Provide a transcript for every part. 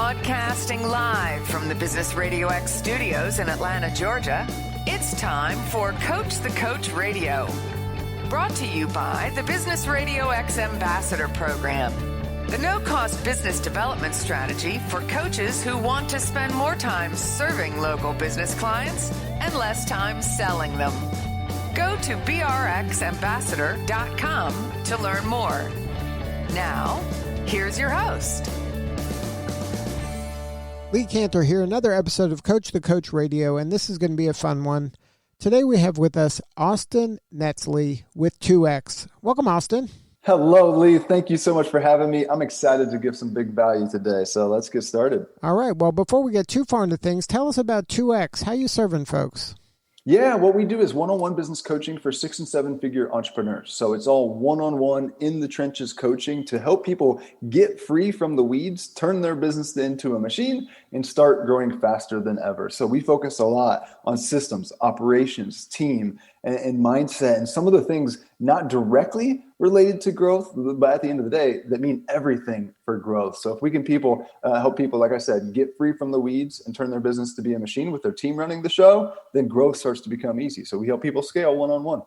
Broadcasting live from the Business RadioX studios in Atlanta, Georgia, it's time for Coach the Coach Radio. Brought to you by the Business RadioX Ambassador Program, the no-cost business development strategy for coaches who want to spend more time serving local business clients and less time selling them. Go to brxambassador.com to learn more. Now, here's your host. Lee Cantor here, another episode of Coach the Coach Radio, and this is going to be a fun one. Today we have with us Austin Netzley with 2X. Welcome, Austin. Hello, Lee. Thank you so much for having me. I'm excited to give some big value today, so let's get started. All right. Well, before we get too far into things, tell us about 2X. How you serving folks? Yeah, what we do is one-on-one business coaching for 6- and 7-figure entrepreneurs. So it's all one-on-one in the trenches coaching to help people get free from the weeds, turn their business into a machine, and start growing faster than ever. So we focus a lot on systems, operations, team, and mindset, and some of the things not directly related to growth, but at the end of the day, that mean everything for growth. So if we can help people, like I said, get free from the weeds and turn their business to be a machine with their team running the show, then growth starts to become easy. So we help people scale one-on-one.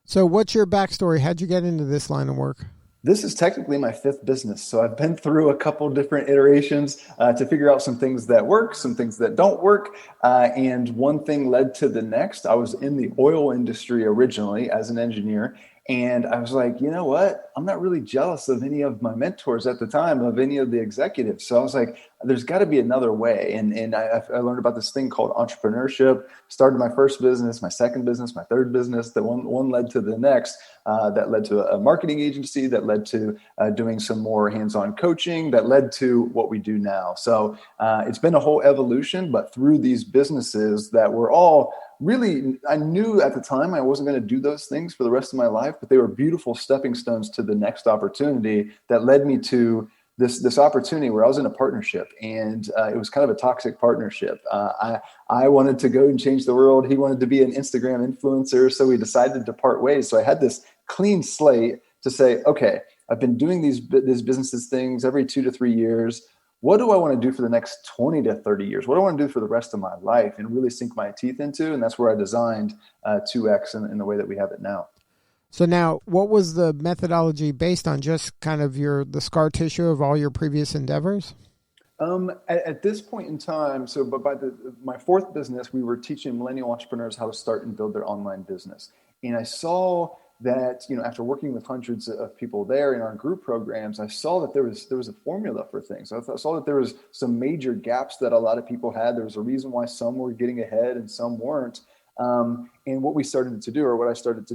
So what's your backstory? How'd you get into this line of work? This is technically my 5th business. So I've been through a couple different iterations to figure out some things that work, some things that don't work. And one thing led to the next. I was in the oil industry originally as an engineer. And I was like, you know what? I'm not really jealous of any of my mentors at the time, of any of the executives. So I was like, there's got to be another way. And I learned about this thing called entrepreneurship, started my first business, my second business, my third business, that one led to the next, that led to a marketing agency, that led to doing some more hands-on coaching, that led to what we do now. So it's been a whole evolution, but through these businesses that were all really, I knew at the time I wasn't going to do those things for the rest of my life, but they were beautiful stepping stones to the next opportunity that led me to this opportunity where I was in a partnership, and it was kind of a toxic partnership. I wanted to go and change the world. He wanted to be an Instagram influencer, so we decided to part ways. So I had this clean slate to say, okay, I've been doing these businesses things every 2 to 3 years. What do I want to do for the next 20 to 30 years? What do I want to do for the rest of my life and really sink my teeth into? And that's where I designed 2X in the way that we have it now. So now, what was the methodology based on? Just kind of the scar tissue of all your previous endeavors? At this point in time, but by my 4th business, we were teaching millennial entrepreneurs how to start and build their online business. And I saw that, after working with hundreds of people there in our group programs, I saw that there was a formula for things. I saw that there was some major gaps that a lot of people had. There was a reason why some were getting ahead and some weren't. And what I started to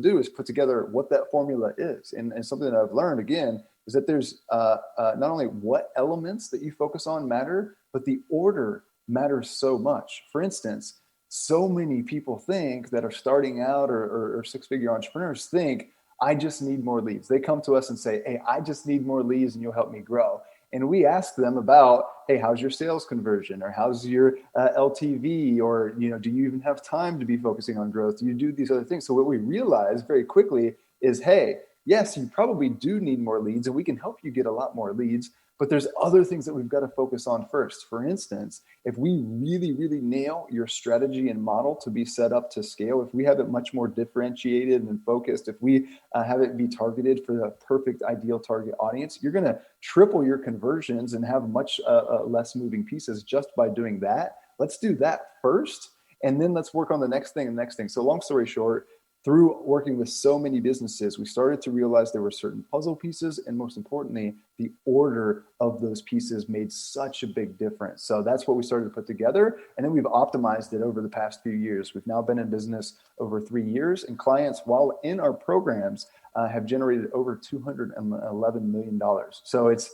do is put together what that formula is. And something that I've learned, again, is that there's not only what elements that you focus on matter, but the order matters so much. For instance, so many people think that are starting out or 6-figure entrepreneurs think, I just need more leads. They come to us and say, hey, I just need more leads and you'll help me grow. And we ask them about, hey, how's your sales conversion, or how's your LTV, or, do you even have time to be focusing on growth? Do you do these other things? So what we realize very quickly is, hey, yes, you probably do need more leads, and we can help you get a lot more leads. But there's other things that we've got to focus on first. For instance, if we really, really nail your strategy and model to be set up to scale, if we have it much more differentiated and focused, if we have it be targeted for the perfect ideal target audience, you're going to triple your conversions and have much less moving pieces just by doing that. Let's do that first, and then let's work on the next thing and the next thing. So long story short, through working with so many businesses, we started to realize there were certain puzzle pieces, and most importantly, the order of those pieces made such a big difference. So that's what we started to put together, and then we've optimized it over the past few years. We've now been in business over 3 years, and clients, while in our programs, have generated over $211 million. So it's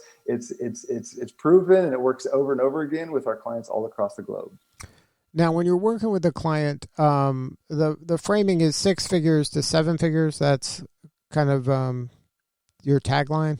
proven, and it works over and over again with our clients all across the globe. Now, when you're working with a client, the framing is 6 figures to 7 figures. That's kind of your tagline.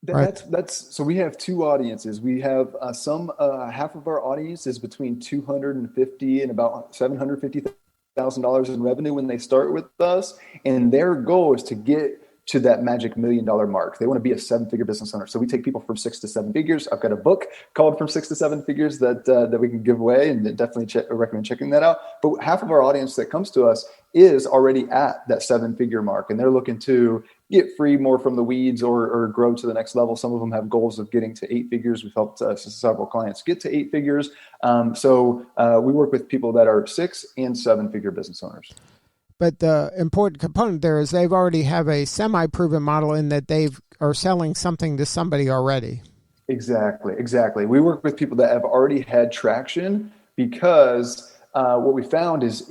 Right? So we have 2 audiences. We have half of our audience is between $250 and about $750,000 in revenue when they start with us, and their goal is to get to that magic $1 million mark. They want to be a 7-figure business owner. So we take people from 6 to 7 figures. I've got a book called From 6 to 7 Figures that we can give away, and definitely recommend checking that out. But half of our audience that comes to us is already at that 7-figure mark, and they're looking to get free more from the weeds or grow to the next level. Some of them have goals of getting to 8 figures. We've helped several clients get to 8 figures. So we work with people that are 6 and 7-figure business owners. But the important component there is they've already have a semi-proven model in that they are selling something to somebody already. Exactly. We work with people that have already had traction because what we found is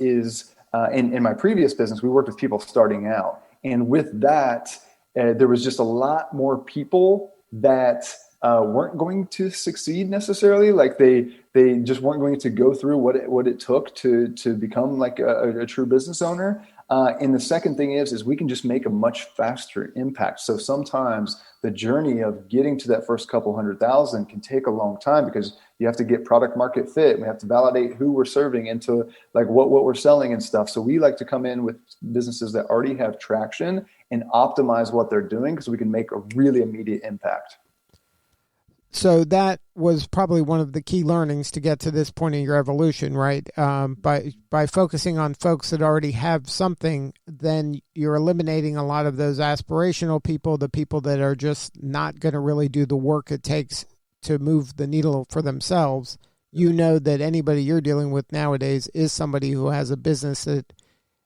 in my previous business, we worked with people starting out. And with that, there was just a lot more people that weren't going to succeed necessarily. Like they just weren't going to go through what it took to become like a true business owner. And the second thing is we can just make a much faster impact. So sometimes the journey of getting to that first couple 100,000 can take a long time because you have to get product market fit. And we have to validate who we're serving into like what we're selling and stuff. So we like to come in with businesses that already have traction and optimize what they're doing because we can make a really immediate impact. So that was probably one of the key learnings to get to this point in your evolution, right? By focusing on folks that already have something, then you're eliminating a lot of those aspirational people, the people that are just not going to really do the work it takes to move the needle for themselves. You know that anybody you're dealing with nowadays is somebody who has a business that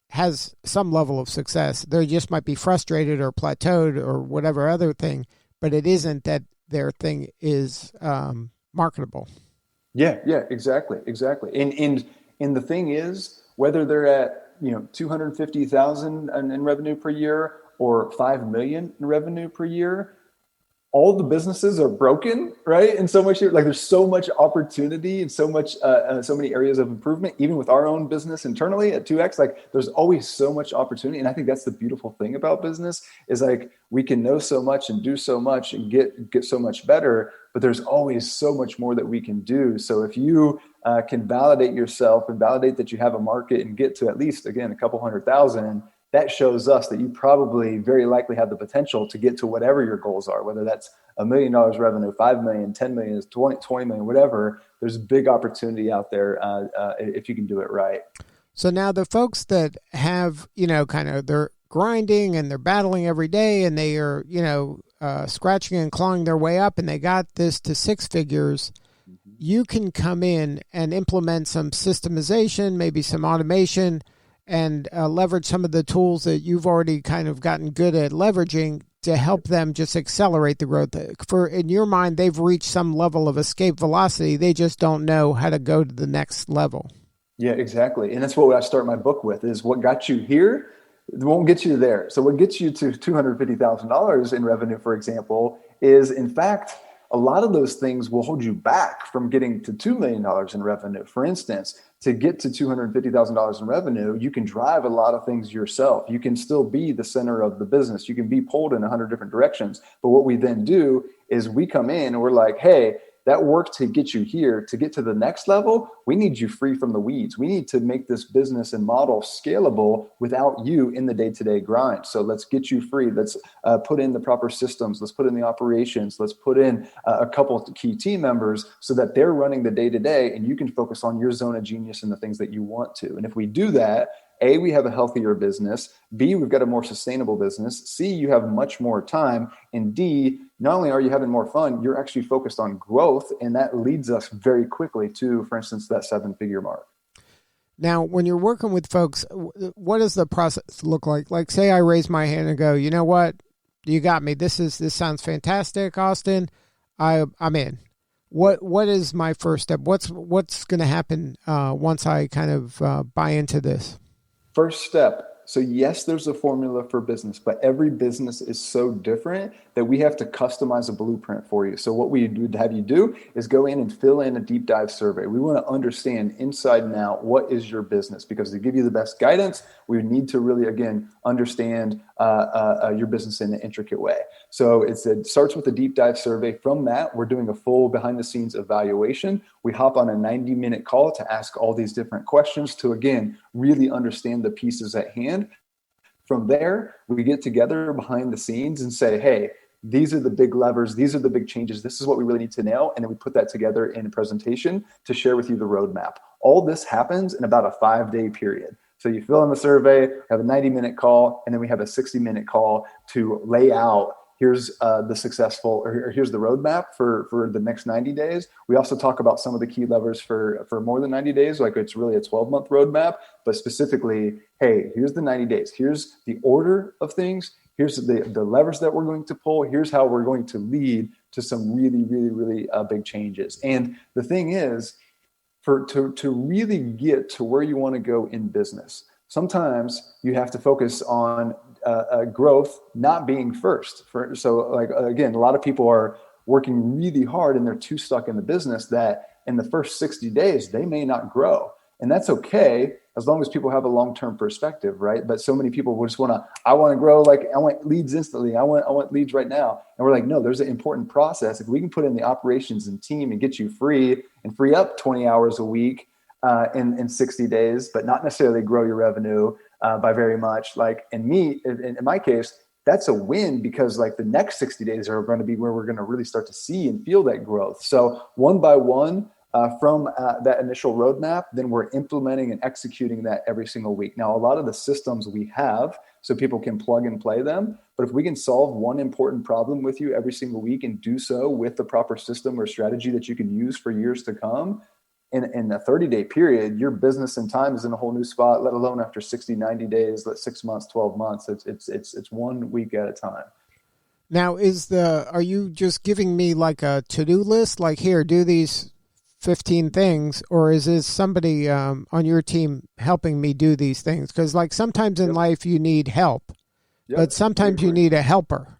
has some level of success. They just might be frustrated or plateaued or whatever other thing, but it isn't that their thing is marketable. Yeah, exactly. And the thing is, whether they're at 250,000 in revenue per year or 5 million in revenue per year, all the businesses are broken, right? And so much like there's so much opportunity and so many areas of improvement, even with our own business internally at 2X, like there's always so much opportunity. And I think that's the beautiful thing about business is like we can know so much and do so much and get so much better, but there's always so much more that we can do. So if you can validate yourself and validate that you have a market and get to at least, again, a couple 100,000, that shows us that you probably very likely have the potential to get to whatever your goals are, whether that's $1 million revenue, 5 million, 10 million, 20 million, whatever. There's big opportunity out there if you can do it right. So now the folks that have, kind of they're grinding and they're battling every day and they are, scratching and clawing their way up and they got this to 6 figures, you can come in and implement some systemization, maybe some automation, and leverage some of the tools that you've already kind of gotten good at leveraging to help them just accelerate the growth. For in your mind, they've reached some level of escape velocity. They just don't know how to go to the next level. Yeah, exactly. And that's what I start my book with is what got you here won't get you there. So what gets you to $250,000 in revenue, for example, is in fact, a lot of those things will hold you back from getting to $2 million in revenue. For instance, to get to $250,000 in revenue, you can drive a lot of things yourself. You can still be the center of the business. You can be pulled in 100 different directions. But what we then do is we come in and we're like, hey, that work to get you here, to get to the next level, we need you free from the weeds. We need to make this business and model scalable without you in the day-to-day grind. So let's get you free. Let's put in the proper systems. Let's put in the operations. Let's put in a couple of key team members so that they're running the day-to-day and you can focus on your zone of genius and the things that you want to. And if we do that, A, we have a healthier business. B, we've got a more sustainable business. C, you have much more time. And D, not only are you having more fun, you're actually focused on growth. And that leads us very quickly to, for instance, that 7-figure mark. Now, when you're working with folks, what does the process look like? Like, say I raise my hand and go, you know what? You got me. This sounds fantastic, Austin. I'm in. What is my first step? What's going to happen once I kind of buy into this? First step. So yes, there's a formula for business, but every business is so different that we have to customize a blueprint for you. So what we would have you do is go in and fill in a deep dive survey. We want to understand inside and out what is your business, because to give you the best guidance, we need to really, again, understand your business in an intricate way. So it starts with a deep dive survey. From that, we're doing a full behind the scenes evaluation. We hop on a 90-minute call to ask all these different questions to, again, really understand the pieces at hand. From there, we get together behind the scenes and say, hey, these are the big levers. These are the big changes. This is what we really need to nail. And then we put that together in a presentation to share with you the roadmap. All this happens in about a 5-day period. So you fill in the survey, have a 90-minute call, and then we have a 60-minute call to lay out, here's the successful, or here's the roadmap for the next 90 days. We also talk about some of the key levers for more than 90 days, like it's really a 12-month roadmap, but specifically, hey, here's the 90 days. Here's the order of things. Here's the levers that we're going to pull. Here's how we're going to lead to some really, really, really big changes. And the thing is, to really get to where you want to go in business, sometimes you have to focus on growth not being first. So like, again, a lot of people are working really hard and they're too stuck in the business that in the first 60 days, they may not grow. And that's okay, as long as people have a long-term perspective, right? But so many people will just I want to grow, like I want leads instantly. I want leads right now. And we're like, no, there's an important process. If we can put in the operations and team and get you free up 20 hours a week in 60 days, but not necessarily grow your revenue by very much. Like in my case, that's a win, because like the next 60 days are going to be where we're going to really start to see and feel that growth. So one by one, from that initial roadmap, then we're implementing and executing that every single week. Now, a lot of the systems we have, so people can plug and play them. But if we can solve one important problem with you every single week and do so with the proper system or strategy that you can use for years to come, in a 30-day period, your business and time is in a whole new spot, let alone after 60, 90 days, 6 months, 12 months. It's 1 week at a time. Now, are you just giving me like a to-do list? Like, here, do these 15 things, or is this somebody on your team helping me do these things? Because like sometimes in life you need help, but sometimes you need a helper.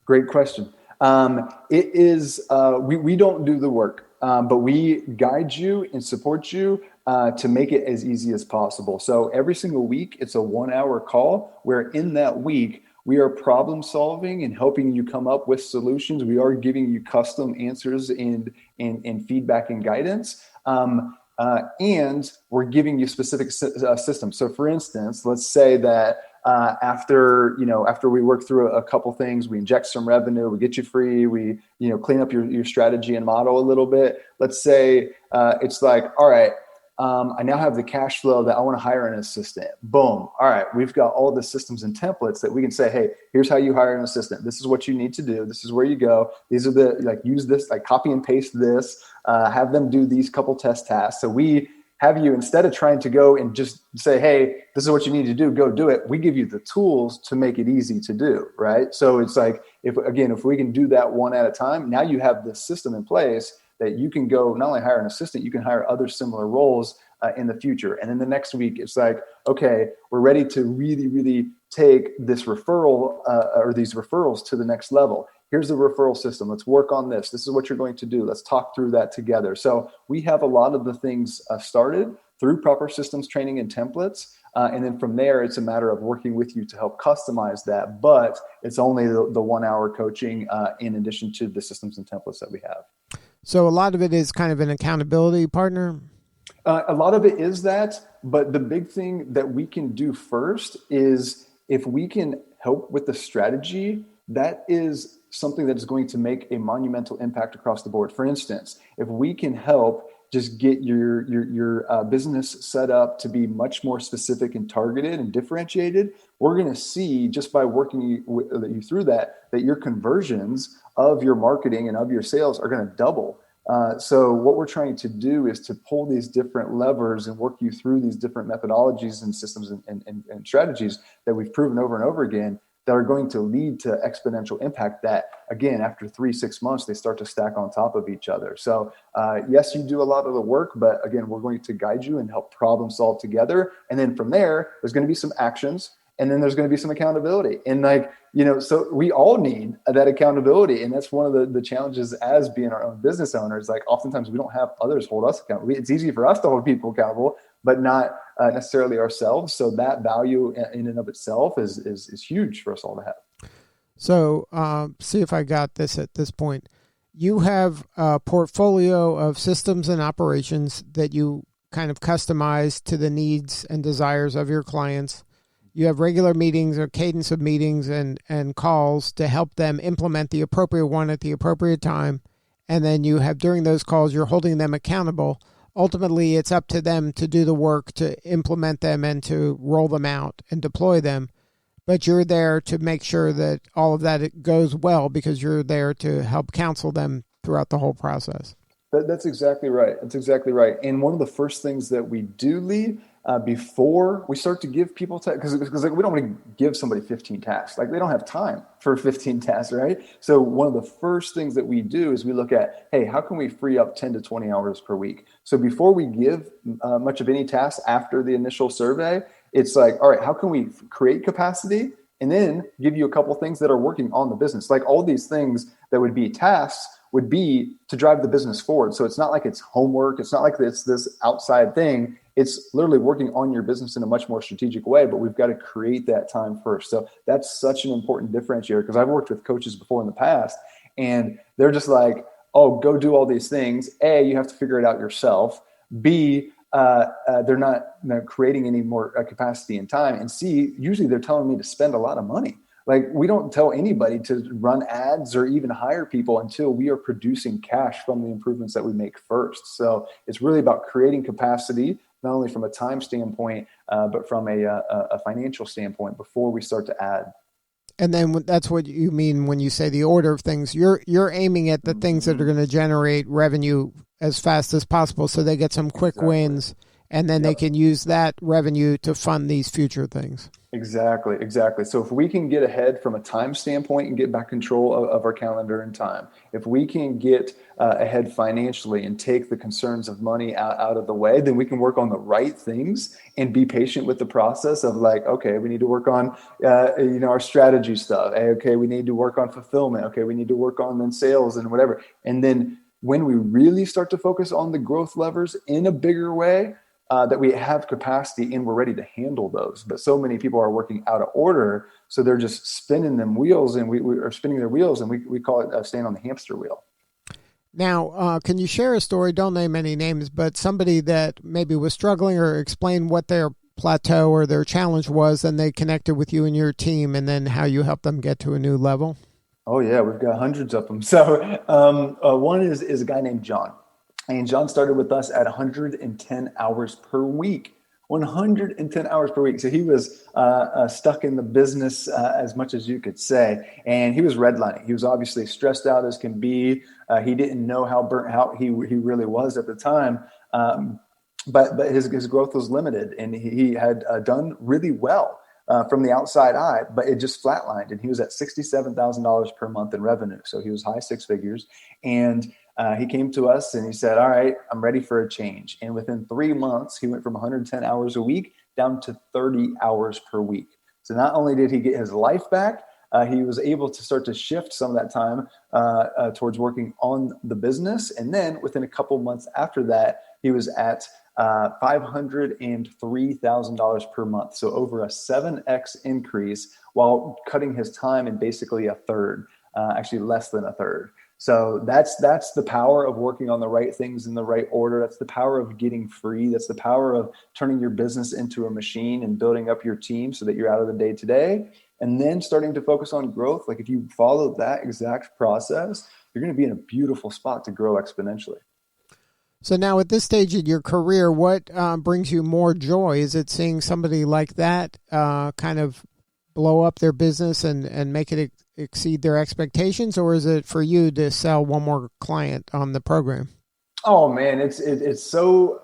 Great question. It is, we don't do the work, but we guide you and support you to make it as easy as possible. So every single week, it's a 1-hour call where in that week, we are problem solving and helping you come up with solutions. We are giving you custom answers and feedback and guidance. And we're giving you specific systems. So for instance, let's say that after we work through a couple things, we inject some revenue, we get you free, we clean up your strategy and model a little bit. Let's say it's like, all right, I now have the cash flow that I want to hire an assistant. Boom. All right. We've got all the systems and templates that we can say, hey, here's how you hire an assistant. This is what you need to do. This is where you go. These are use this, copy and paste this, have them do these couple test tasks. So we have you, instead of trying to go and just say, hey, this is what you need to do, go do it. We give you the tools to make it easy to do. Right. So it's like, if we can do that one at a time, now you have this system in place that you can go not only hire an assistant, you can hire other similar roles in the future. And then the next week, it's like, okay, we're ready to really, really take this referral or these referrals to the next level. Here's the referral system. Let's work on this. This is what you're going to do. Let's talk through that together. So we have a lot of the things started through proper systems training and templates. And then from there, it's a matter of working with you to help customize that. But it's only the 1-hour coaching in addition to the systems and templates that we have. So a lot of it is kind of an accountability partner? A lot of it is that, but the big thing that we can do first is if we can help with the strategy, that is something that is going to make a monumental impact across the board. For instance, if we can help just get your business set up to be much more specific and targeted and differentiated, we're going to see just by working you through that your conversions of your marketing and of your sales are going to double. So what we're trying to do is to pull these different levers and work you through these different methodologies and systems and strategies that we've proven over and over again that are going to lead to exponential impact that, again, after 3-6 months, they start to stack on top of each other. So yes, you do a lot of the work, but again, we're going to guide you and help problem solve together. And then from there, there's going to be some actions, and then there's going to be some accountability. And so we all need that accountability. And that's one of the challenges as being our own business owners. Like oftentimes we don't have others hold us accountable. It's easy for us to hold people accountable, but not necessarily ourselves. So that value in and of itself is huge for us all to have. So see if I got this at this point. You have a portfolio of systems and operations that you kind of customize to the needs and desires of your clients. you have regular meetings or cadence of meetings and calls to help them implement the appropriate one at the appropriate time. And then you have, during those calls, you're holding them accountable. Ultimately, it's up to them to do the work, to implement them and to roll them out and deploy them. But you're there to make sure that all of that goes well because you're there to help counsel them throughout the whole process. That's exactly right. That's exactly right. And one of the first things that we do, Lee, before we start to give people tasks, because like, we don't want to give somebody 15 tasks. Like they don't have time for 15 tasks, right? So one of the first things that we do is we look at, hey, how can we free up 10 to 20 hours per week? So before we give much of any tasks after the initial survey, it's like, all right, how can we create capacity and then give you a couple things that are working on the business? Like all these things that would be tasks would be to drive the business forward. So it's not like it's homework. It's not like it's this outside thing. It's literally working on your business in a much more strategic way, but we've got to create that time first. So that's such an important differentiator because I've worked with coaches before in the past and they're just like, oh, go do all these things. A, you have to figure it out yourself. B, they're not creating any more capacity and time. And C, usually they're telling me to spend a lot of money. Like we don't tell anybody to run ads or even hire people until we are producing cash from the improvements that we make first. So it's really about creating capacity, not only from a time standpoint, but from a financial standpoint before we start to add. And then that's what you mean when you say the order of things. You're aiming at the things that are going to generate revenue as fast as possible so they get some quick wins, and then they can use that revenue to fund these future things. Exactly. So if we can get ahead from a time standpoint and get back control of our calendar and time, if we can get ahead financially and take the concerns of money out of the way, then we can work on the right things and be patient with the process of like, okay, we need to work on, our strategy stuff. Okay, we need to work on fulfillment. Okay, we need to work on then sales and whatever. And then when we really start to focus on the growth levers in a bigger way, that we have capacity and we're ready to handle those. But so many people are working out of order. So they're just spinning them wheels and we are spinning their wheels and we call it staying on the hamster wheel. Now, can you share a story? Don't name any names, but somebody that maybe was struggling or explain what their plateau or their challenge was and they connected with you and your team and then how you helped them get to a new level? Oh yeah, we've got hundreds of them. So one is a guy named John. And John started with us at 110 hours per week. 110 hours per week. So he was stuck in the business as much as you could say. And he was redlining. He was obviously stressed out as can be. He didn't know how burnt out he really was at the time. But his growth was limited. And he had done really well from the outside eye, but it just flatlined. And he was at $67,000 per month in revenue. So he was high six figures. And he came to us and he said, all right, I'm ready for a change. And within 3 months, he went from 110 hours a week down to 30 hours per week. So not only did he get his life back, he was able to start to shift some of that time towards working on the business. And then within a couple months after that, he was at $503,000 per month. So over a 7x increase while cutting his time in basically a third, actually less than a third. So that's the power of working on the right things in the right order. That's the power of getting free. That's the power of turning your business into a machine and building up your team so that you're out of the day to day. And then starting to focus on growth. Like if you follow that exact process, you're going to be in a beautiful spot to grow exponentially. So now at this stage in your career, what brings you more joy? Is it seeing somebody like that kind of blow up their business and make it exceed their expectations, or is it for you to sell one more client on the program? Oh man, it's so.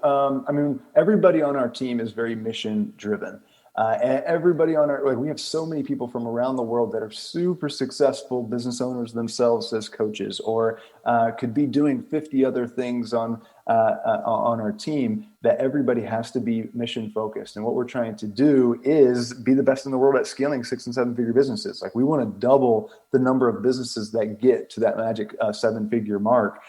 Everybody on our team is very mission driven. And everybody on we have so many people from around the world that are super successful business owners themselves as coaches, or could be doing 50 other things on our team, that everybody has to be mission focused. And what we're trying to do is be the best in the world at scaling 6 and 7 figure businesses. Like we want to double the number of businesses that get to that magic 7-figure mark.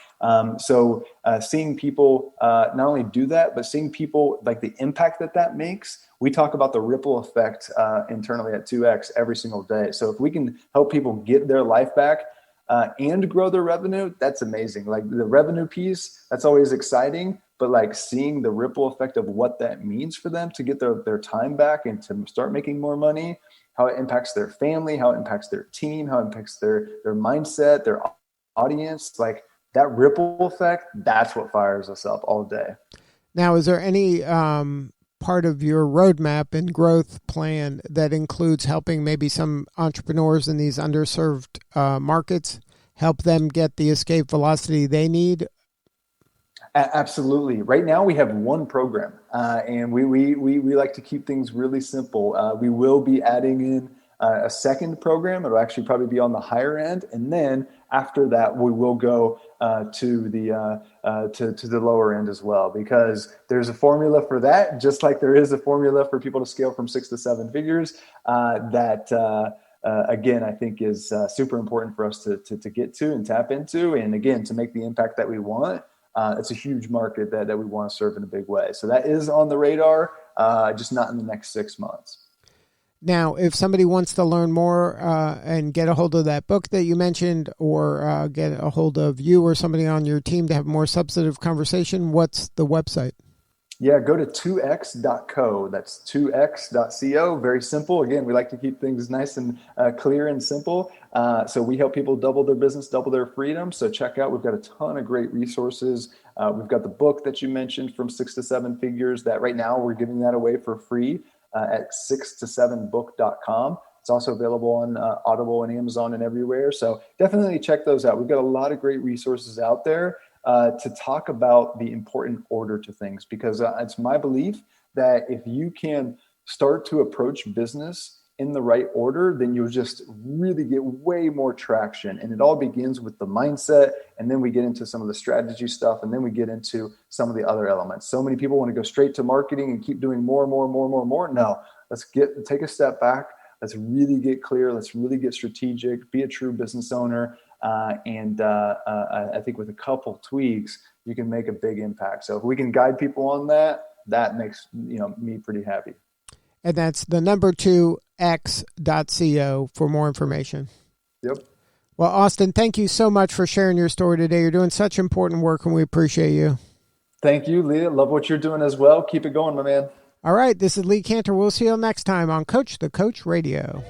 So seeing people not only do that, but seeing people like the impact that makes. We talk about the ripple effect internally at 2X every single day. So if we can help people get their life back and grow their revenue, that's amazing. Like the revenue piece, that's always exciting. but like seeing the ripple effect of what that means for them to get their time back and to start making more money, how it impacts their family, how it impacts their team, how it impacts their mindset, their audience, like that ripple effect, that's what fires us up all day. Now, is there any part of your roadmap and growth plan that includes helping maybe some entrepreneurs in these underserved markets, help them get the escape velocity they need? Absolutely. Right now we have one program, and we like to keep things really simple. We will be adding in a second program. It'll actually probably be on the higher end, and then after that we will go to the lower end as well, because there's a formula for that, just like there is a formula for people to scale from 6 to 7 figures. Again, I think is super important for us to get to and tap into, and again to make the impact that we want. It's a huge market that we want to serve in a big way. So that is on the radar, just not in the next 6 months. Now, if somebody wants to learn more and get a hold of that book that you mentioned, or get a hold of you or somebody on your team to have a more substantive conversation, what's the website? Yeah, go to 2x.co. That's 2x.co. Very simple. Again, we like to keep things nice and clear and simple. So we help people double their business, double their freedom. So check out, we've got a ton of great resources. We've got the book that you mentioned, From 6 to 7 Figures, that right now we're giving that away for free at 6to7book.com. It's also available on Audible and Amazon and everywhere. So definitely check those out. We've got a lot of great resources out there to talk about the important order to things, because it's my belief that if you can start to approach business in the right order, then you'll just really get way more traction. And it all begins with the mindset, and then we get into some of the strategy stuff, and then we get into some of the other elements. So many people want to go straight to marketing and keep doing more. No, let's take a step back. Let's really get clear. Let's really get strategic, be a true business owner. And I think with a couple tweaks, you can make a big impact. So if we can guide people on that, that makes me pretty happy. And that's the number 2x.co for more information. Yep. Well, Austin, thank you so much for sharing your story today. You're doing such important work, and we appreciate you. Thank you, Leah. Love what you're doing as well. Keep it going, my man. All right. This is Lee Cantor. We'll see you next time on Coach the Coach Radio.